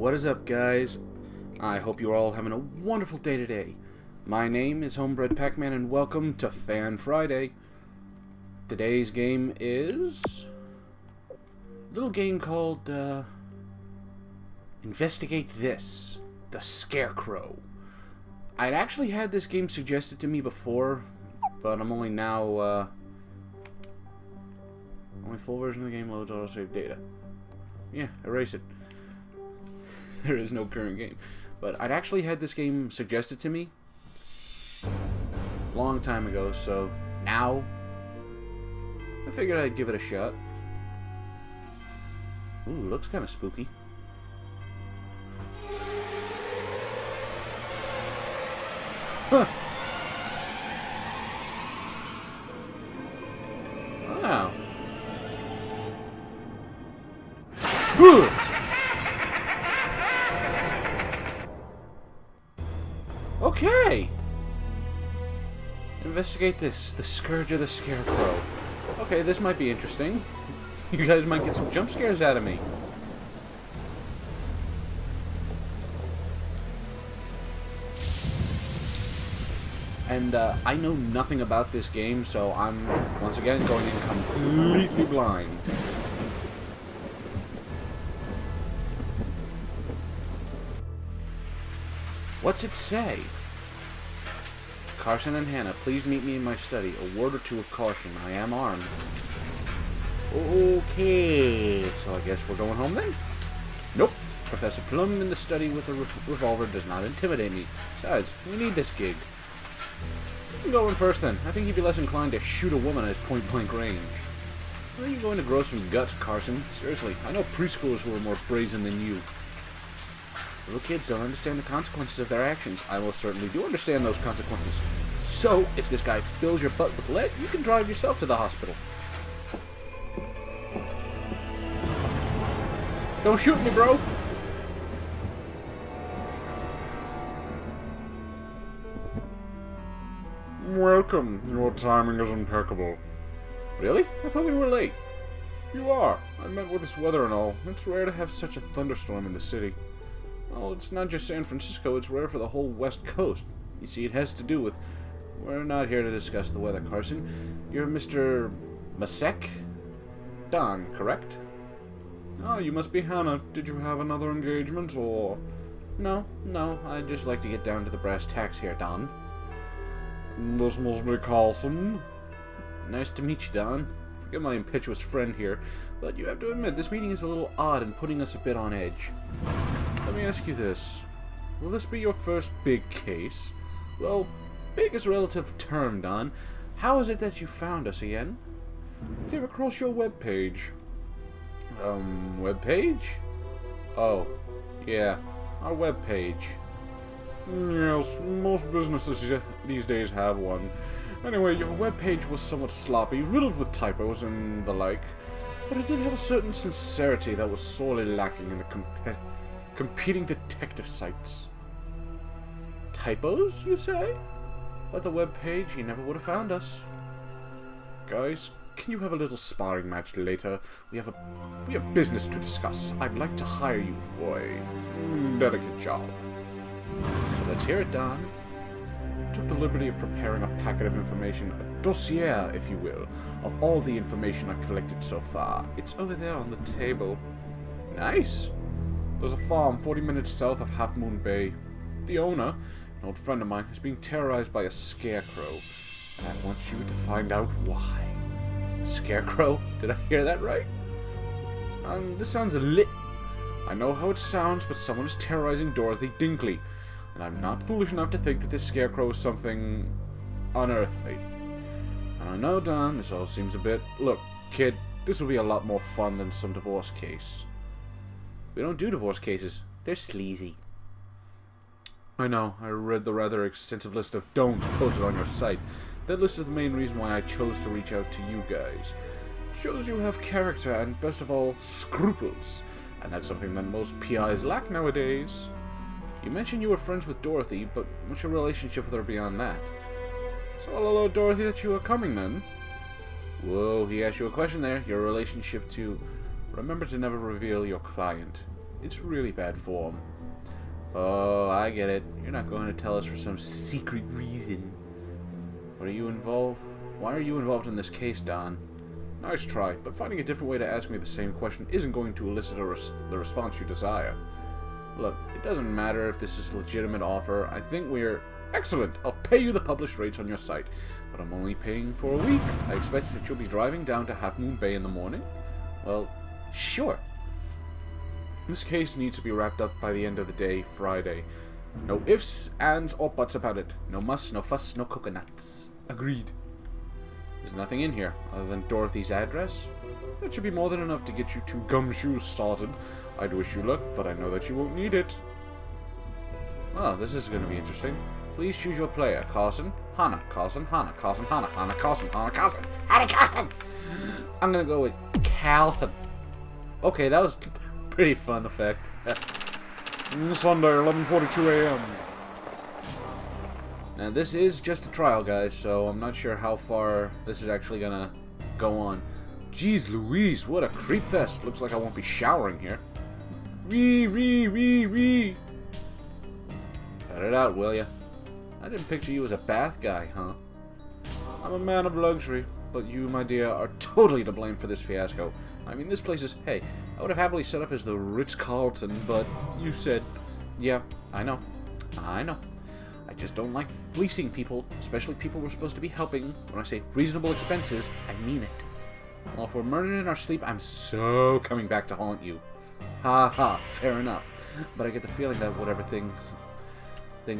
What is up, guys? I hope you're all having a wonderful day today. My name is Homebred Pac-Man and welcome to Fan Friday. Today's game is a little game called Investigate This, the Scarecrow. I'd actually had this game suggested to me before, but I'm only now only full version of the game loads autosave data. Yeah, erase it. There is no current game. But I'd actually had this game suggested to me a long time ago, so now I figured I'd give it a shot. Ooh, looks kind of spooky. Huh. Wow. Okay. Investigate this, the Scourge of the Scarecrow. Okay, this might be interesting. You guys might get some jump scares out of me. And I know nothing about this game, so I'm once again going in completely blind. What's it say? Carson and Hannah, please meet me in my study. A word or two of caution. I am armed. Okay, so I guess we're going home then? Nope. Professor Plum in the study with a revolver does not intimidate me. Besides, we need this gig. You can go in first then. I think you'd be less inclined to shoot a woman at point-blank range. Where are you going to grow some guts, Carson? Seriously, I know preschoolers who are more brazen than you. Little kids don't understand the consequences of their actions. I most certainly do understand those consequences. So, if this guy fills your butt with lead, you can drive yourself to the hospital. Don't shoot me, bro! Welcome. Your timing is impeccable. Really? I thought we were late. You are. I meant with this weather and all. It's rare to have such a thunderstorm in the city. Well, it's not just San Francisco, it's rare for the whole West Coast. You see, it has to do with... We're not here to discuss the weather, Carson. You're Mr. Masek? Don, correct? Ah, you must be Hannah. Did you have another engagement, or...? No, I'd just like to get down to the brass tacks here, Don. This must be Carlson. Nice to meet you, Don. Forgive my impetuous friend here, but you have to admit, this meeting is a little odd and putting us a bit on edge. Let me ask you this. Will this be your first big case? Well, big is a relative term, Don. How is it that you found us again? Came across your webpage. Webpage? Oh, yeah, our webpage. Yes, most businesses these days have one. Anyway, your webpage was somewhat sloppy, riddled with typos and the like, but it did have a certain sincerity that was sorely lacking in the competing detective sites. Typos, you say? But the webpage, he never would have found us. Guys, can you have a little sparring match later? We have business to discuss. I'd like to hire you for a delicate job. So let's hear it, Don. I took the liberty of preparing a packet of information, a dossier, if you will, of all the information I've collected so far. It's over there on the table. Nice. There's a farm 40 minutes south of Half Moon Bay. The owner, an old friend of mine, is being terrorized by a scarecrow. And I want you to find out why. Scarecrow? Did I hear that right? This sounds lit. I know how it sounds, but someone is terrorizing Dorothy Dinkley. And I'm not foolish enough to think that this scarecrow is something unearthly. And I know, Don, this all seems a bit... Look, kid, this will be a lot more fun than some divorce case. We don't do divorce cases. They're sleazy. I know. I read the rather extensive list of don'ts posted on your site. That list is the main reason why I chose to reach out to you guys. It shows you have character and, best of all, scruples. And that's something that most PIs lack nowadays. You mentioned you were friends with Dorothy, but what's your relationship with her beyond that? So I'll allow Dorothy that you are coming then. Whoa, he asked you a question there. Your relationship to... Remember to never reveal your client. It's really bad form. Oh, I get it. You're not going to tell us for some secret reason. What are you involved? Why are you involved in this case, Don? Nice try, but finding a different way to ask me the same question isn't going to elicit the response you desire. Look, it doesn't matter if this is a legitimate offer. I think we're... Excellent! I'll pay you the published rates on your site, but I'm only paying for a week. I expect that you'll be driving down to Half Moon Bay in the morning. Well, sure. This case needs to be wrapped up by the end of the day, Friday. No ifs, ands, or buts about it. No muss, no fuss, no coconuts. Agreed. There's nothing in here, other than Dorothy's address. That should be more than enough to get you two gumshoes started. I'd wish you luck, but I know that you won't need it. Well, this is going to be interesting. Please choose your player. Carson, Hannah, Carson, Hannah, Carson, Hannah, Hannah, Carson, Hannah, Carson, Hannah, Carson. I'm going to go with Calvin. Okay, that was a pretty fun effect. Sunday, 11:42 a.m. Now, this is just a trial, guys, so I'm not sure how far this is actually going to go on. Jeez Louise, what a creep fest. Looks like I won't be showering here. Ree. Cut it out, will ya? I didn't picture you as a bath guy, huh? I'm a man of luxury, but you, my dear, are totally to blame for this fiasco. I mean, this place is... Hey, I would have happily set up as the Ritz-Carlton, but you said... Yeah, I know. I just don't like fleecing people, especially people we're supposed to be helping. When I say reasonable expenses, I mean it. Well, if we're murdering in our sleep, I'm so coming back to haunt you. Ha ha, fair enough. But I get the feeling that whatever things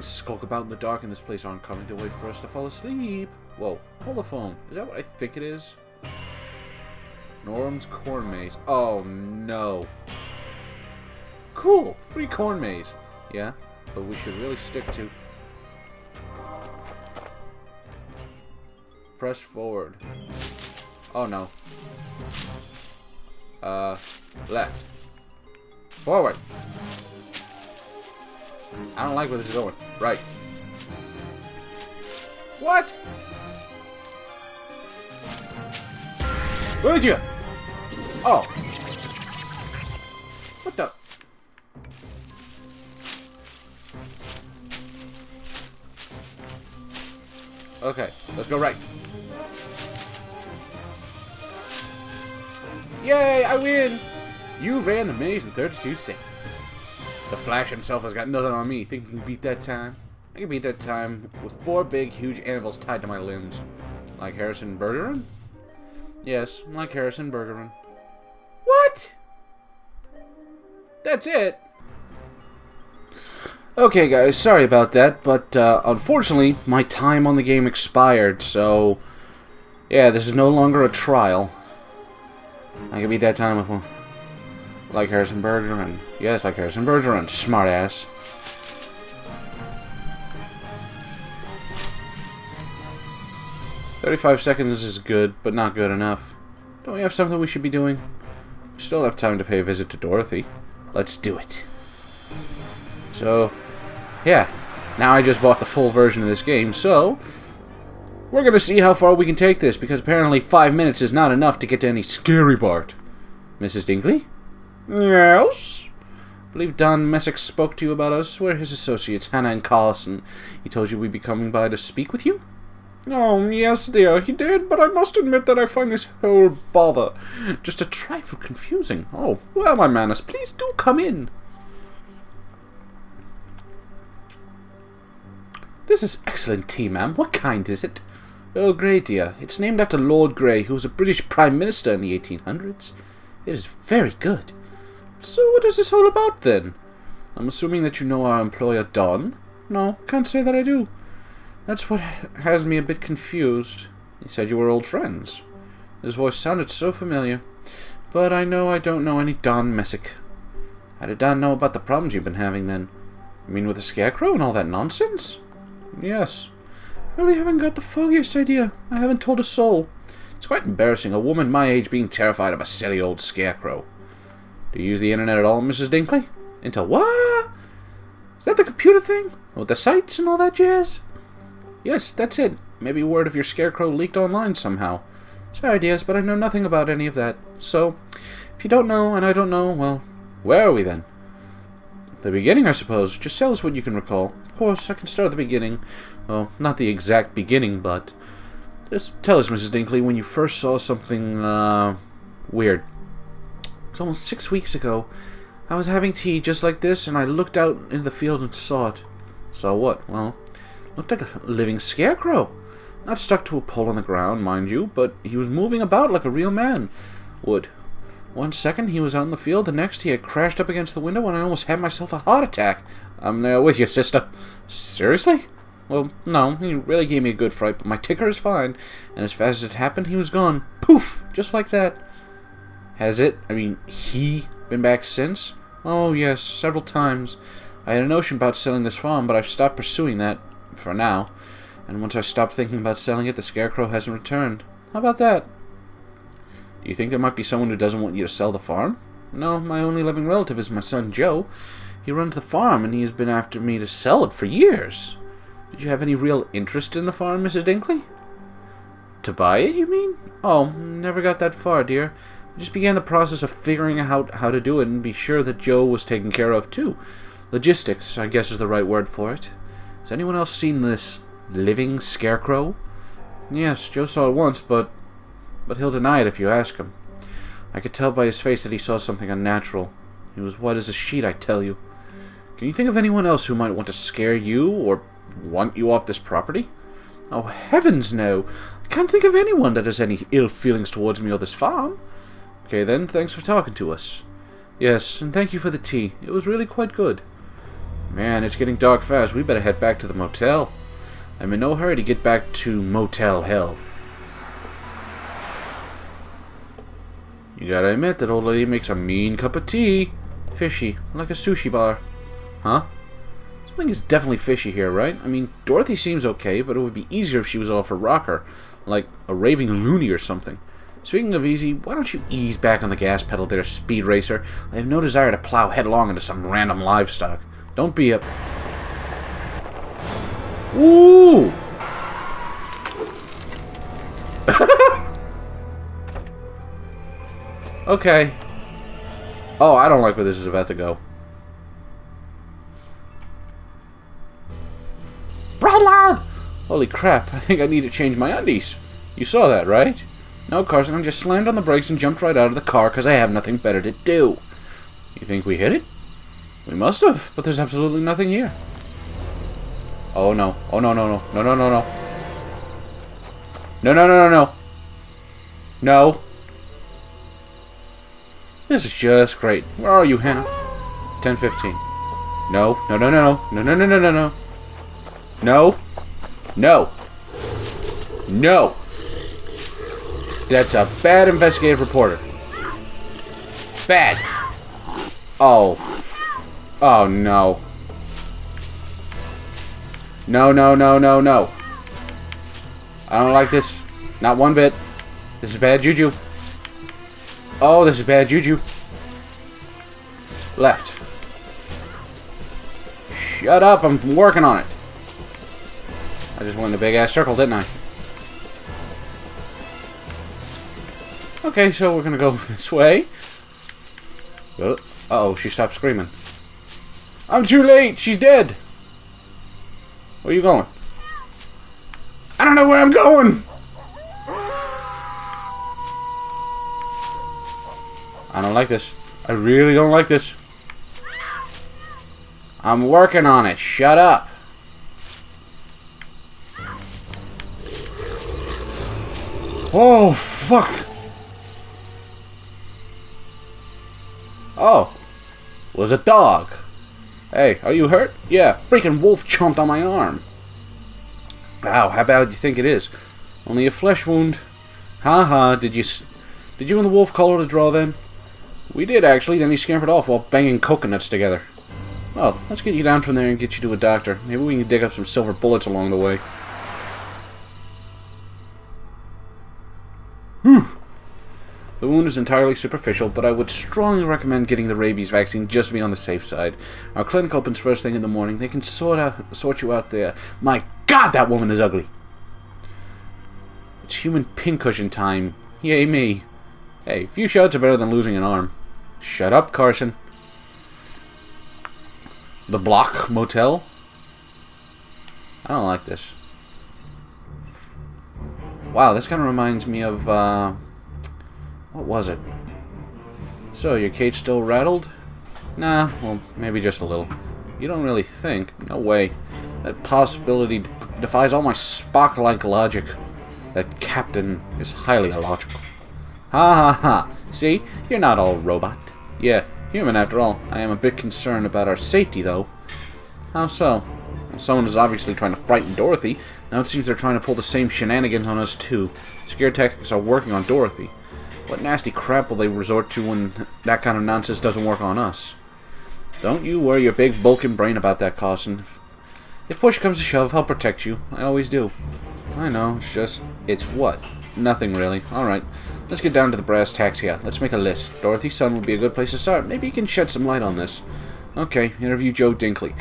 skulk about in the dark in this place aren't coming to wait for us to fall asleep. Whoa, hold the phone. Is that what I think it is? Norm's corn maze. Oh no. Cool, free corn maze. Yeah, but we should really stick to... Press forward. Oh no. Left. Forward. I don't like where this is going. Right. What? Where'd you? Oh. What the? Okay, let's go right. Yay, I win! You ran the maze in 32 seconds. The Flash himself has got nothing on me. Think you can beat that time? I can beat that time with 4 big, huge anvils tied to my limbs. Like Harrison Bergeron? Yes, like Harrison Bergeron. What? That's it? Okay, guys, sorry about that, but unfortunately, my time on the game expired, so... Yeah, this is no longer a trial. I can beat that time with one. Like Harrison Bergeron. Yes, like Harrison Bergeron. Smartass. "35 seconds is good, but not good enough. Don't we have something we should be doing? We still have time to pay a visit to Dorothy. Let's do it." So, yeah. Now I just bought the full version of this game, so... We're gonna see how far we can take this, because apparently 5 minutes is not enough to get to any scary part. Mrs. Dinkley? Yes? I believe Don Messick spoke to you about us. We're his associates, Hannah and Carlson. He told you we'd be coming by to speak with you? Oh, yes, dear, he did, but I must admit that I find this whole bother just a trifle confusing. Oh, well, my Manus, please do come in. This is excellent tea, ma'am. What kind is it? Earl Grey, dear. It's named after Lord Grey, who was a British Prime Minister in the 1800s. It is very good. So what is this all about, then? I'm assuming that you know our employer, Don? No, can't say that I do. That's what has me a bit confused. He said you were old friends. His voice sounded so familiar. But I know I don't know any Don Messick. How did Don know about the problems you've been having, then? You mean with the Scarecrow and all that nonsense? Yes. I really haven't got the foggiest idea. I haven't told a soul. It's quite embarrassing, a woman my age being terrified of a silly old Scarecrow. Do you use the internet at all, Mrs. Dinkley? Into what? Is that the computer thing? With the sites and all that jazz? Yes, that's it. Maybe word of your Scarecrow leaked online somehow. Sorry, dears, but I know nothing about any of that. So, if you don't know, and I don't know, well, where are we then? The beginning, I suppose. Just tell us what you can recall. Of course, I can start at the beginning. Well, not the exact beginning, but... Just tell us, Mrs. Dinkley, when you first saw something, weird. It's almost 6 weeks ago. I was having tea just like this, and I looked out in the field and saw it. Saw what? Well, looked like a living scarecrow. Not stuck to a pole on the ground, mind you, but he was moving about like a real man would. 1 second he was out in the field, the next he had crashed up against the window, and I almost had myself a heart attack. I'm there with you, sister. Seriously? Well, no, he really gave me a good fright, but my ticker is fine, and as fast as it happened, he was gone. Poof! Just like that. Has it? I mean, he been back since? Oh, yes, several times. I had a notion about selling this farm, but I've stopped pursuing that, for now. And once I stopped thinking about selling it, the Scarecrow hasn't returned. How about that? Do you think there might be someone who doesn't want you to sell the farm? No, my only living relative is my son Joe. He runs the farm, and he has been after me to sell it for years. Did you have any real interest in the farm, Mrs. Dinkley? To buy it, you mean? Oh, never got that far, dear. I just began the process of figuring out how to do it and be sure that Joe was taken care of, too. Logistics, I guess is the right word for it. Has anyone else seen this living scarecrow? Yes, Joe saw it once, but he'll deny it if you ask him. I could tell by his face that he saw something unnatural. He was white as a sheet, I tell you. Can you think of anyone else who might want to scare you or want you off this property? Oh, heavens, no. I can't think of anyone that has any ill feelings towards me or this farm. Okay, then, thanks for talking to us. Yes, and thank you for the tea. It was really quite good. Man, it's getting dark fast. We better head back to the motel. I'm in no hurry to get back to Motel Hell. You gotta admit that old lady makes a mean cup of tea. Fishy, like a sushi bar. Huh? Something is definitely fishy here, right? I mean, Dorothy seems okay, but it would be easier if she was off her rocker. Like a raving loony or something. Speaking of easy, why don't you ease back on the gas pedal there, speed racer? I have no desire to plow headlong into some random livestock. Don't be a... Ooh! Okay. Oh, I don't like where this is about to go. Brother! Holy crap, I think I need to change my undies. You saw that, right? No, Carson, I just slammed on the brakes and jumped right out of the car because I have nothing better to do. You think we hit it? We must have, but there's absolutely nothing here. Oh no. Oh no, no, no. No, no, no, no. No, no, no, no, no. No. This is just great. Where are you, Hannah? 10:15. No, no, no, no, no, no, no, no, no, no. No. No. No. That's a bad investigative reporter. Bad. Oh. Oh, no. No, no, no, no, no. I don't like this. Not one bit. This is bad juju. Oh, this is bad juju. Left. Shut up, I'm working on it. I just went in a big-ass circle, didn't I? Okay, so we're gonna go this way. Uh-oh, she stopped screaming. I'm too late! She's dead! Where are you going? I don't know where I'm going! I don't like this. I really don't like this. I'm working on it. Shut up. Oh, fuck. Oh. Was a dog. Hey, are you hurt? Yeah, freaking wolf chomped on my arm. Ow, how bad do you think it is? Only a flesh wound. Ha. Did you and the wolf call it a draw then? We did, actually. Then he scampered off while banging coconuts together. Well, let's get you down from there and get you to a doctor. Maybe we can dig up some silver bullets along the way. Whew. The wound is entirely superficial, but I would strongly recommend getting the rabies vaccine just to be on the safe side. Our clinic opens first thing in the morning. They can sort you out there. My God, that woman is ugly. It's human pincushion time. Yay me. Hey, a few shots are better than losing an arm. Shut up, Carson. The Block Motel? I don't like this. Wow, this kind of reminds me of, what was it? So, your cage still rattled? Nah, well, maybe just a little. You don't really think? No way. That possibility defies all my Spock-like logic. That captain is highly illogical. Ha ha ha. See? You're not all robot. Yeah, human after all. I am a bit concerned about our safety, though. How so? Well, someone is obviously trying to frighten Dorothy. Now it seems they're trying to pull the same shenanigans on us, too. Scare tactics are working on Dorothy. What nasty crap will they resort to when that kind of nonsense doesn't work on us? Don't you worry your big Vulcan brain about that, Carson. If push comes to shove, I'll protect you. I always do. I know, it's just... It's what? Nothing, really. Alright, let's get down to the brass tacks here. Let's make a list. Dorothy's son would be a good place to start. Maybe you can shed some light on this. Okay, interview Joe Dinkley.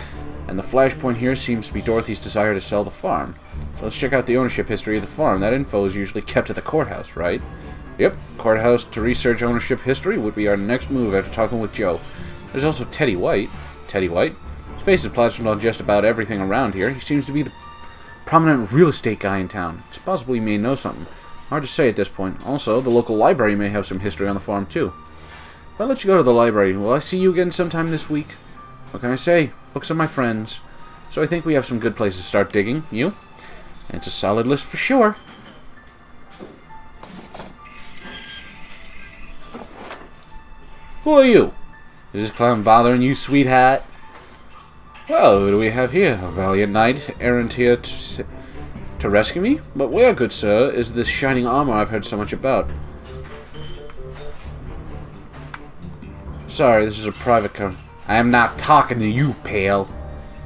And the flashpoint here seems to be Dorothy's desire to sell the farm. So let's check out the ownership history of the farm. That info is usually kept at the courthouse, right? Yep, courthouse to research ownership history would be our next move after talking with Joe. There's also Teddy White. Teddy White? His face is plastered on just about everything around here. He seems to be the prominent real estate guy in town. It's possible he may know something. Hard to say at this point. Also, the local library may have some history on the farm, too. If I let you go to the library, will I see you again sometime this week? What can I say? Books are my friends. So I think we have some good places to start digging. You? And it's a solid list for sure. Who are you? Is this clown bothering you, sweetheart? Well, who do we have here? A valiant knight, errant here to rescue me? But where, good sir, is this shining armor I've heard so much about? Sorry, this is a private I am not talking to you, pal.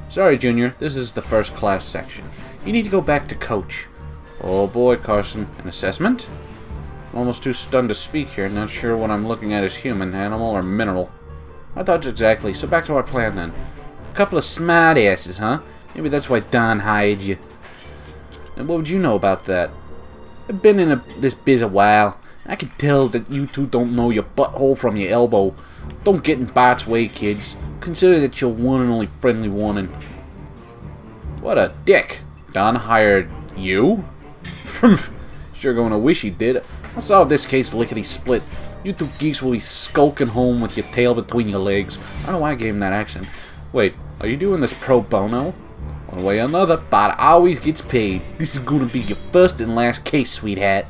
Sorry, Junior, this is the first class section. You need to go back to coach. Oh boy, Carson. An assessment? I'm almost too stunned to speak here, not sure what I'm looking at is human, animal, or mineral. I thought exactly, so back to our plan then. A couple of smart asses, huh? Maybe that's why Don hired you. And what would you know about that? I've been in this biz a while. I can tell that you two don't know your butthole from your elbow. Don't get in Bart's way, kids. Consider that your one and only friendly warning. What a dick. Don hired you? Sure going to wish he did. I'll solve this case lickety-split. You two geeks will be skulking home with your tail between your legs. I don't know why I gave him that accent. Wait, are you doing this pro bono? One way or another, Bart always gets paid. This is gonna be your first and last case, sweetheart.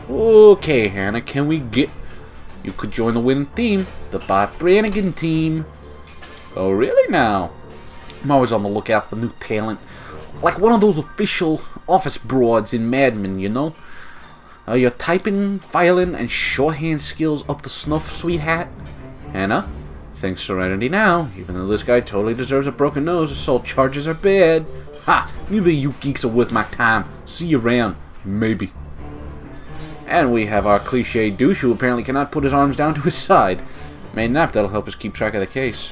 Okay, Hannah, can we get... You could join the winning team, the Bart Brannigan team. Oh, really now? I'm always on the lookout for new talent. Like one of those official office broads in Mad Men, you know? Are your typing, filing, and shorthand skills up to snuff, sweetheart? Hannah? Think serenity now. Even though this guy totally deserves a broken nose, assault charges are bad. Ha! Neither of you geeks are worth my time. See you around. Maybe. And we have our cliche douche who apparently cannot put his arms down to his side. Main nap, that'll help us keep track of the case.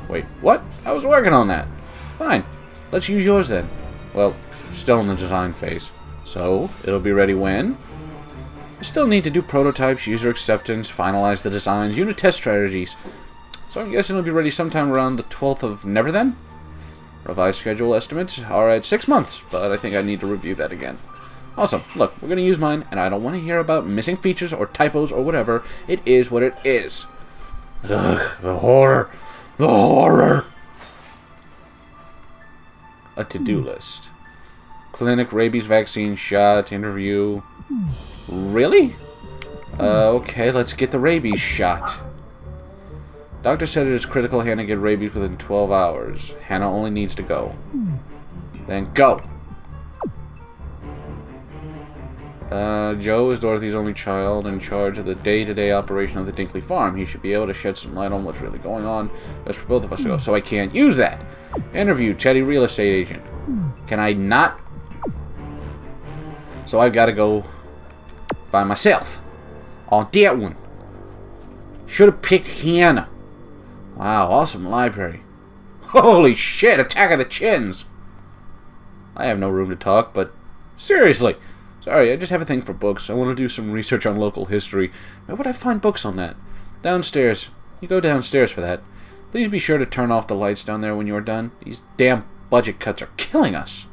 Wait, what? I was working on that. Fine. Let's use yours then. Well, still in the design phase. So, it'll be ready when? We still need to do prototypes, user acceptance, finalize the designs, unit test strategies. So I'm guessing it'll be ready sometime around the 12th of never then? Revised schedule estimates are at 6 months, but I think I need to review that again. Awesome. Look, we're going to use mine, and I don't want to hear about missing features or typos or whatever. It is what it is. Ugh, the horror. The horror. A to-do list. Clinic, rabies vaccine shot, interview. Really? Okay, let's get the rabies shot. Doctor said it is critical Hannah get rabies within 12 hours. Hannah only needs to go. Then go. Joe is Dorothy's only child in charge of the day-to-day operation of the Dinkley farm. He should be able to shed some light on what's really going on. Best for both of us to go. So I can't use that. Interview Teddy, real estate agent. Can I not? So I've got to go by myself. On that one. Should have picked Hannah. Wow, awesome library. Holy shit, Attack of the Chins. I have no room to talk, but seriously. Sorry, I just have a thing for books. I want to do some research on local history. Where would I find books on that? Downstairs. You go downstairs for that. Please be sure to turn off the lights down there when you're done. These damn budget cuts are killing us.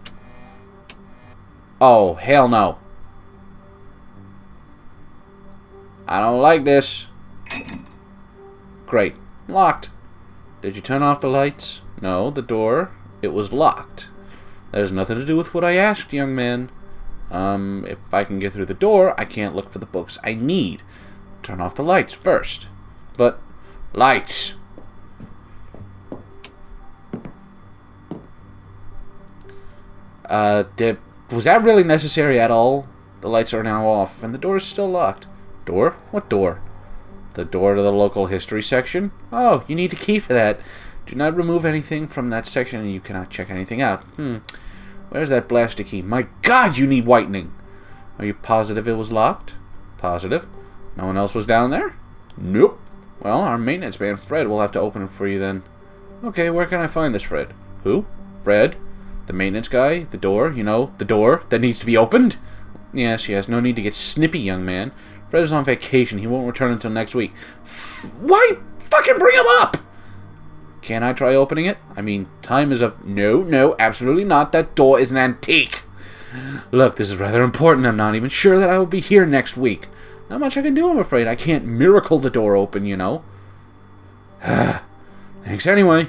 Oh, hell no. I don't like this. Great. Locked. Did you turn off the lights? No, the door. It was locked. That has nothing to do with what I asked, young man. If I can get through the door, I can't look for the books I need. Turn off the lights first. But, lights! Was that really necessary at all? The lights are now off, and the door is still locked. Door? What door? The door to the local history section? Oh, you need a key for that. Do not remove anything from that section, and you cannot check anything out. Where's that blaster key? My God, you need whitening! Are you positive it was locked? Positive. No one else was down there? Nope. Well, our maintenance man, Fred, will have to open it for you then. Okay, where can I find this Fred? Who? Fred? The maintenance guy? The door? You know, the door that needs to be opened? Yes, no need to get snippy, young man. Fred is on vacation. He won't return until next week. Why fucking bring him up? Can I try opening it? I mean, time is of... No, absolutely not. That door is an antique. Look, this is rather important. I'm not even sure that I will be here next week. Not much I can do, I'm afraid. I can't miracle the door open, you know. Thanks anyway.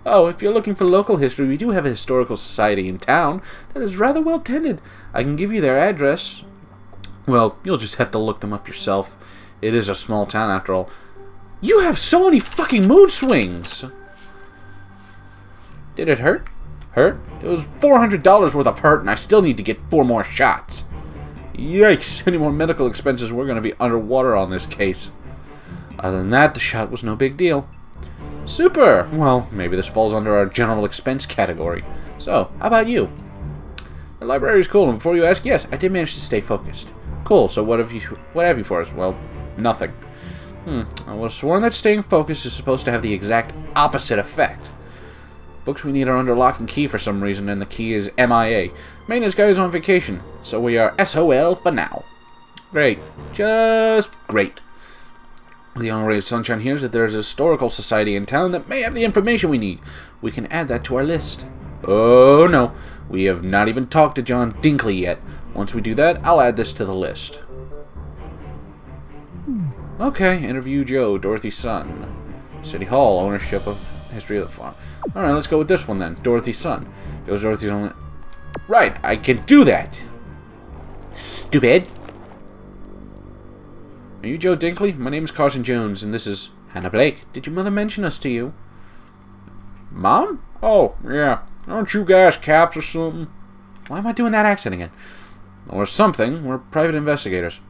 Oh, if you're looking for local history, we do have a historical society in town that is rather well tended. I can give you their address. Well, you'll just have to look them up yourself. It is a small town, after all. You have so many fucking mood swings! Did it hurt? Hurt? It was $400 worth of hurt, and I still need to get 4 more shots. Yikes! Any more medical expenses, we're going to be underwater on this case. Other than that, the shot was no big deal. Super! Well, maybe this falls under our general expense category. So, how about you? The library is cool, and before you ask, yes, I did manage to stay focused. Cool, so what have you for us? Well, nothing. I was sworn that staying focused is supposed to have the exact opposite effect. Books we need are under lock and key for some reason, and the key is MIA. Maintenance guy is on vacation, so we are SOL for now. Great. Just great. The only ray of sunshine here is that there is a historical society in town that may have the information we need. We can add that to our list. Oh no, we have not even talked to John Dinkley yet. Once we do that, I'll add this to the list. Okay, interview Joe, Dorothy's son. City Hall, ownership of history of the farm. Alright, let's go with this one then. Dorothy's son. Joe's Dorothy's only... Right, I can do that! Stupid! Are you Joe Dinkley? My name is Carson Jones, and this is Hannah Blake. Did your mother mention us to you? Mom? Oh, yeah. Aren't you guys caps or something? Why am I doing that accent again? Or something. We're private investigators.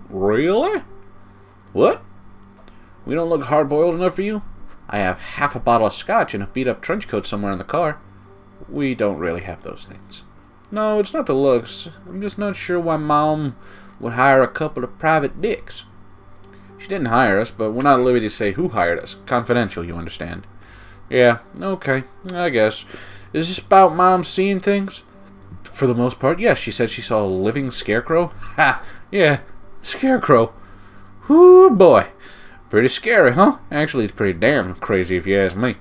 Really? What? We don't look hard-boiled enough for you? I have half a bottle of scotch and a beat-up trench coat somewhere in the car. We don't really have those things. No, it's not the looks. I'm just not sure why Mom would hire a couple of private dicks. She didn't hire us, but we're not at liberty to say who hired us. Confidential, you understand. Yeah, okay, I guess. Is this about Mom seeing things? For the most part, yes. She said she saw a living scarecrow. Ha! Yeah, scarecrow. Whoo, boy. Pretty scary, huh? Actually, it's pretty damn crazy if you ask me.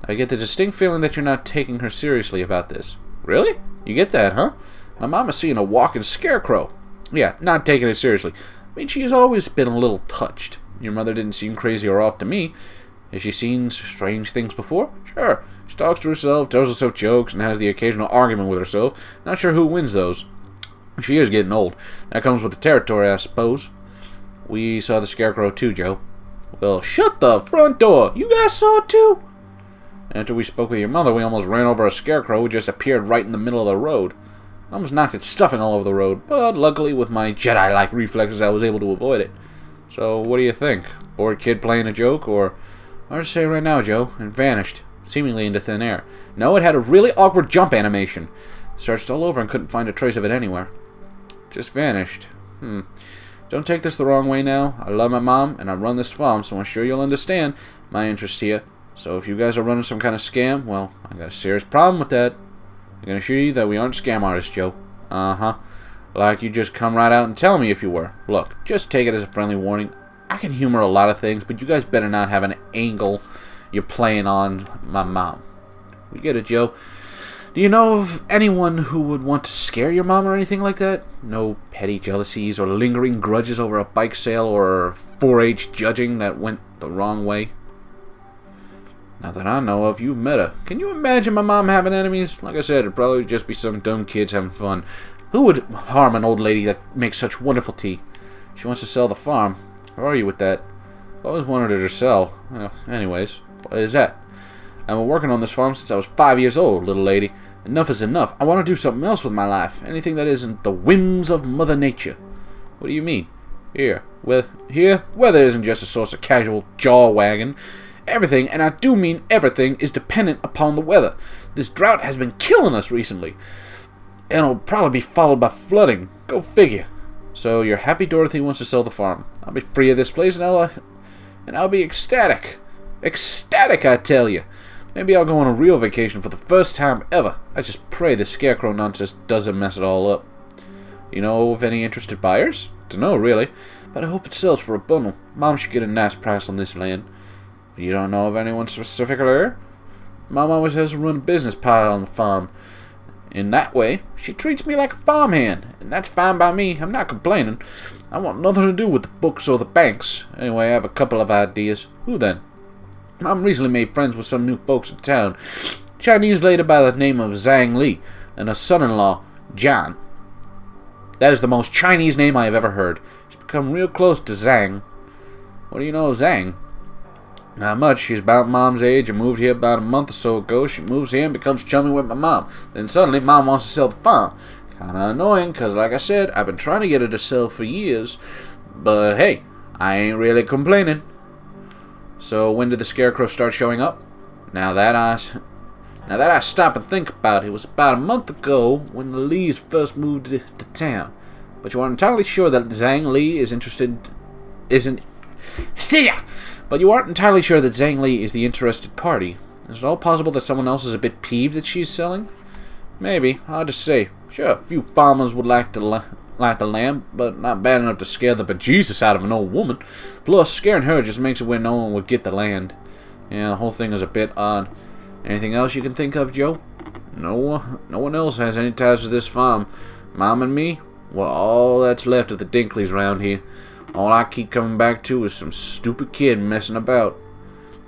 I get the distinct feeling that you're not taking her seriously about this. Really? You get that, huh? My mama's seeing a walking scarecrow. Yeah, not taking it seriously. I mean, she has always been a little touched. Your mother didn't seem crazy or off to me. Has she seen strange things before? Sure. She talks to herself, tells herself jokes, and has the occasional argument with herself. Not sure who wins those. She is getting old. That comes with the territory, I suppose. We saw the scarecrow too, Joe. Well, shut the front door! You guys saw it too? After we spoke with your mother, we almost ran over a scarecrow who just appeared right in the middle of the road. I almost knocked its stuffing all over the road, but luckily with my Jedi-like reflexes I was able to avoid it. So, what do you think? Bored kid playing a joke, or... Hard to say right now, Joe. It vanished, seemingly into thin air. No, it had a really awkward jump animation. Searched all over and couldn't find a trace of it anywhere. Just vanished. Don't take this the wrong way now. I love my mom, and I run this farm, so I'm sure you'll understand my interest here. So if you guys are running some kind of scam, well, I got a serious problem with that. I'm gonna assure you that we aren't scam artists, Joe. Uh-huh. Like you just come right out and tell me if you were. Look, just take it as a friendly warning. I can humor a lot of things, but you guys better not have an angle you're playing on my mom. We get it, Joe. Do you know of anyone who would want to scare your mom or anything like that? No petty jealousies or lingering grudges over a bike sale or 4-H judging that went the wrong way? Not that I know of. You've met her. Can you imagine my mom having enemies? Like I said, it'd probably just be some dumb kids having fun. Who would harm an old lady that makes such wonderful tea? She wants to sell the farm. How are you with that? I always wanted her to sell. Well, anyways, what is that? I've been working on this farm since I was 5 years old, little lady. Enough is enough. I want to do something else with my life. Anything that isn't the whims of Mother Nature. What do you mean? Here, weather isn't just a source of casual jaw wagging. Everything, and I do mean everything, is dependent upon the weather. This drought has been killing us recently. And it'll probably be followed by flooding. Go figure. So you're happy Dorothy wants to sell the farm. I'll be free of this place and I'll be ecstatic. Ecstatic, I tell you. Maybe I'll go on a real vacation for the first time ever. I just pray the Scarecrow nonsense doesn't mess it all up. You know of any interested buyers? Dunno, really. But I hope it sells for a bundle. Mom should get a nice price on this land. You don't know of anyone specifically? Mom always has to run a business pile on the farm. In that way, she treats me like a farmhand, and that's fine by me. I'm not complaining. I want nothing to do with the books or the banks. Anyway, I have a couple of ideas. Who then? Mom recently made friends with some new folks in town. Chinese lady by the name of Zhang Li, and her son-in-law, John. That is the most Chinese name I have ever heard. She's become real close to Zhang. What do you know of Zhang? Not much. She's about Mom's age and moved here about a month or so ago. She moves here and becomes chummy with my mom. Then suddenly Mom wants to sell the farm. Kinda annoying, because like I said, I've been trying to get her to sell for years. But hey, I ain't really complaining. So when did the Scarecrow start showing up? Now that I stop and think about it, it was about a month ago when the Lees first moved to town. But you aren't entirely sure that Zhang Li is But you aren't entirely sure that Zhang Li is the interested party. Is it all possible that someone else is a bit peeved that she's selling? Maybe. Hard to say. Sure, a few farmers would like the land, but not bad enough to scare the bejesus out of an old woman. Plus, scaring her just makes it where no one would get the land. Yeah, the whole thing is a bit odd. Anything else you can think of, Joe? No one else has any ties to this farm. Mom and me? Well, all that's left of the Dinkleys round here. All I keep coming back to is some stupid kid messing about.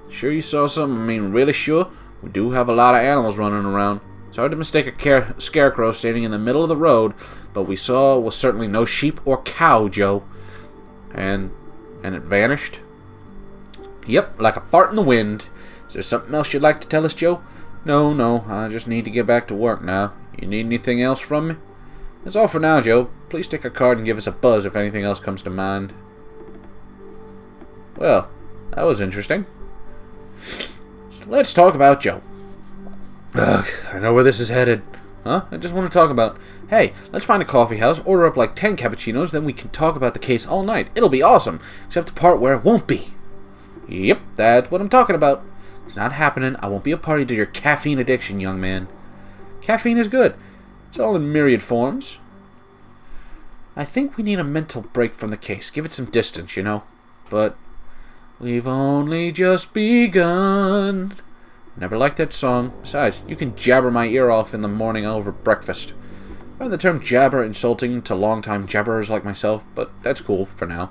Sure you saw something? I mean, really sure? We do have a lot of animals running around. It's hard to mistake a scarecrow standing in the middle of the road, but we saw was certainly no sheep or cow, Joe. And it vanished? Yep, like a fart in the wind. Is there something else you'd like to tell us, Joe? No, I just need to get back to work now. You need anything else from me? That's all for now, Joe. Please take a card and give us a buzz if anything else comes to mind. Well, that was interesting. So let's talk about Joe. Ugh, I know where this is headed. Huh? I just want to talk about... Hey, let's find a coffee house, order up like 10 cappuccinos, then we can talk about the case all night. It'll be awesome, except the part where it won't be. Yep, that's what I'm talking about. It's not happening. I won't be a party to your caffeine addiction, young man. Caffeine is good. It's all in myriad forms. I think we need a mental break from the case. Give it some distance, you know. But we've only just begun. Never liked that song. Besides, you can jabber my ear off in the morning over breakfast. I find the term jabber insulting to long-time jabberers like myself, but that's cool for now.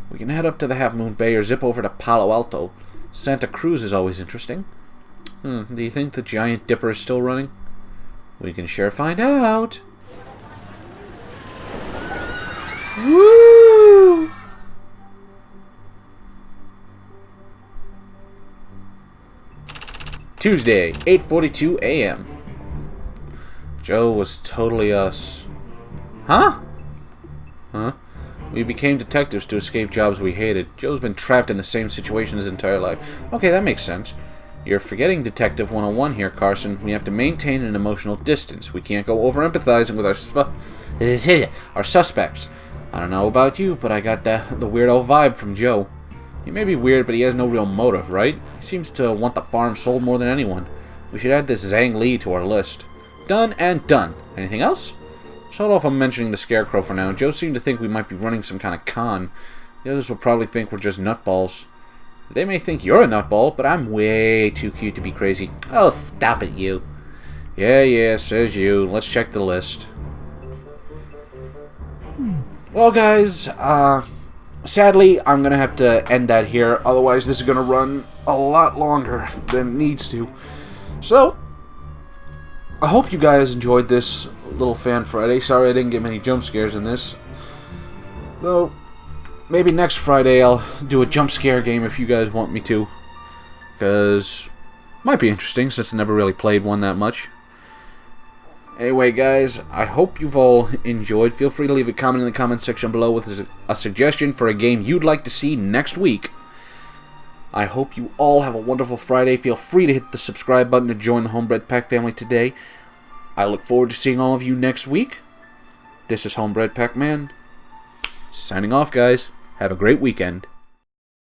We can head up to the Half Moon Bay or zip over to Palo Alto. Santa Cruz is always interesting. Do you think the Giant Dipper is still running? We can sure find out. Woo! Tuesday, 8:42 a.m. Joe was totally us. Huh? We became detectives to escape jobs we hated. Joe's been trapped in the same situation his entire life. Okay, that makes sense. You're forgetting Detective 101 here, Carson. We have to maintain an emotional distance. We can't go over-empathizing with our suspects. I don't know about you, but I got the weirdo vibe from Joe. He may be weird, but he has no real motive, right? He seems to want the farm sold more than anyone. We should add this Zhang Li to our list. Done and done. Anything else? Let's hold off on mentioning the Scarecrow for now. Joe seemed to think we might be running some kind of con. The others will probably think we're just nutballs. They may think you're a nutball, but I'm way too cute to be crazy. Oh, stop it, you. Yeah, says you. Let's check the list. Well, guys, sadly, I'm going to have to end that here. Otherwise, this is going to run a lot longer than it needs to. So, I hope you guys enjoyed this little Fan Friday. Sorry I didn't get many jump scares in this. Though, maybe next Friday I'll do a jump scare game if you guys want me to. Because it might be interesting since I never really played one that much. Anyway, guys, I hope you've all enjoyed. Feel free to leave a comment in the comment section below with a suggestion for a game you'd like to see next week. I hope you all have a wonderful Friday. Feel free to hit the subscribe button to join the Homebred Pack family today. I look forward to seeing all of you next week. This is Homebred Pac-Man. Signing off, guys. Have a great weekend.